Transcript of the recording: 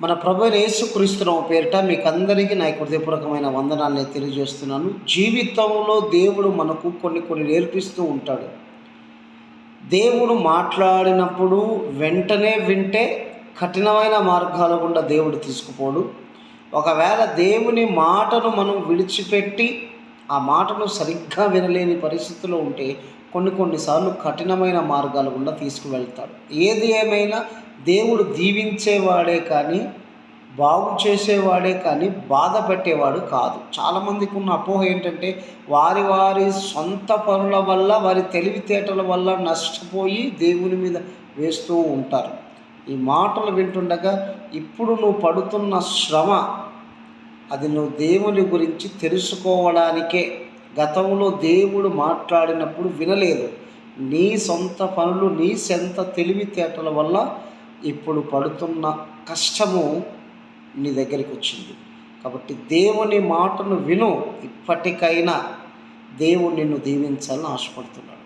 మన ప్రభు అయిన యేసుక్రీస్తు పేరిట మీకు అందరికీ నా హృదయపూర్వకమైన వందనాన్ని తెలియజేస్తున్నాను. జీవితంలో దేవుడు మనకు కొన్ని నేర్పిస్తూ ఉంటాడు. దేవుడు మాట్లాడినప్పుడు వెంటనే వింటే కఠినమైన మార్గాల గుండా దేవుడు తీసుకుపోడు. ఒకవేళ దేవుని మాటను మనం విడిచిపెట్టి ఆ మాటను సరిగ్గా వినలేని పరిస్థితిలో ఉంటే కొన్నిసార్లు కఠినమైన మార్గాల గుండా తీసుకువెళ్తాడు. ఏది ఏమైనా దేవుడు దీవించేవాడే కానీ, బాగు చేసేవాడే కానీ, బాధ పెట్టేవాడు కాదు. చాలామందికి ఉన్న అపోహ ఏంటంటే వారి సొంత పనుల వల్ల, వారి తెలివితేటల వల్ల నష్టపోయి దేవుని మీద వేస్తూ ఉంటారు. ఈ మాటలు వింటుండగా ఇప్పుడు నువ్వు పడుతున్న శ్రమ అది నువ్వు దేవుని గురించి తెలుసుకోవడానికే. గతంలో దేవుడు మాట్లాడినప్పుడు వినలేదు. నీ సొంత పనులు, నీ సొంత తెలివితేటల వల్ల ఇప్పుడు పడుతున్న కష్టము నీ దగ్గరికి వచ్చింది. కాబట్టి దేవుని మాటను విను. ఇప్పటికైనా దేవుడు నిన్ను దీవించాలని ఆశపడుతున్నాడు.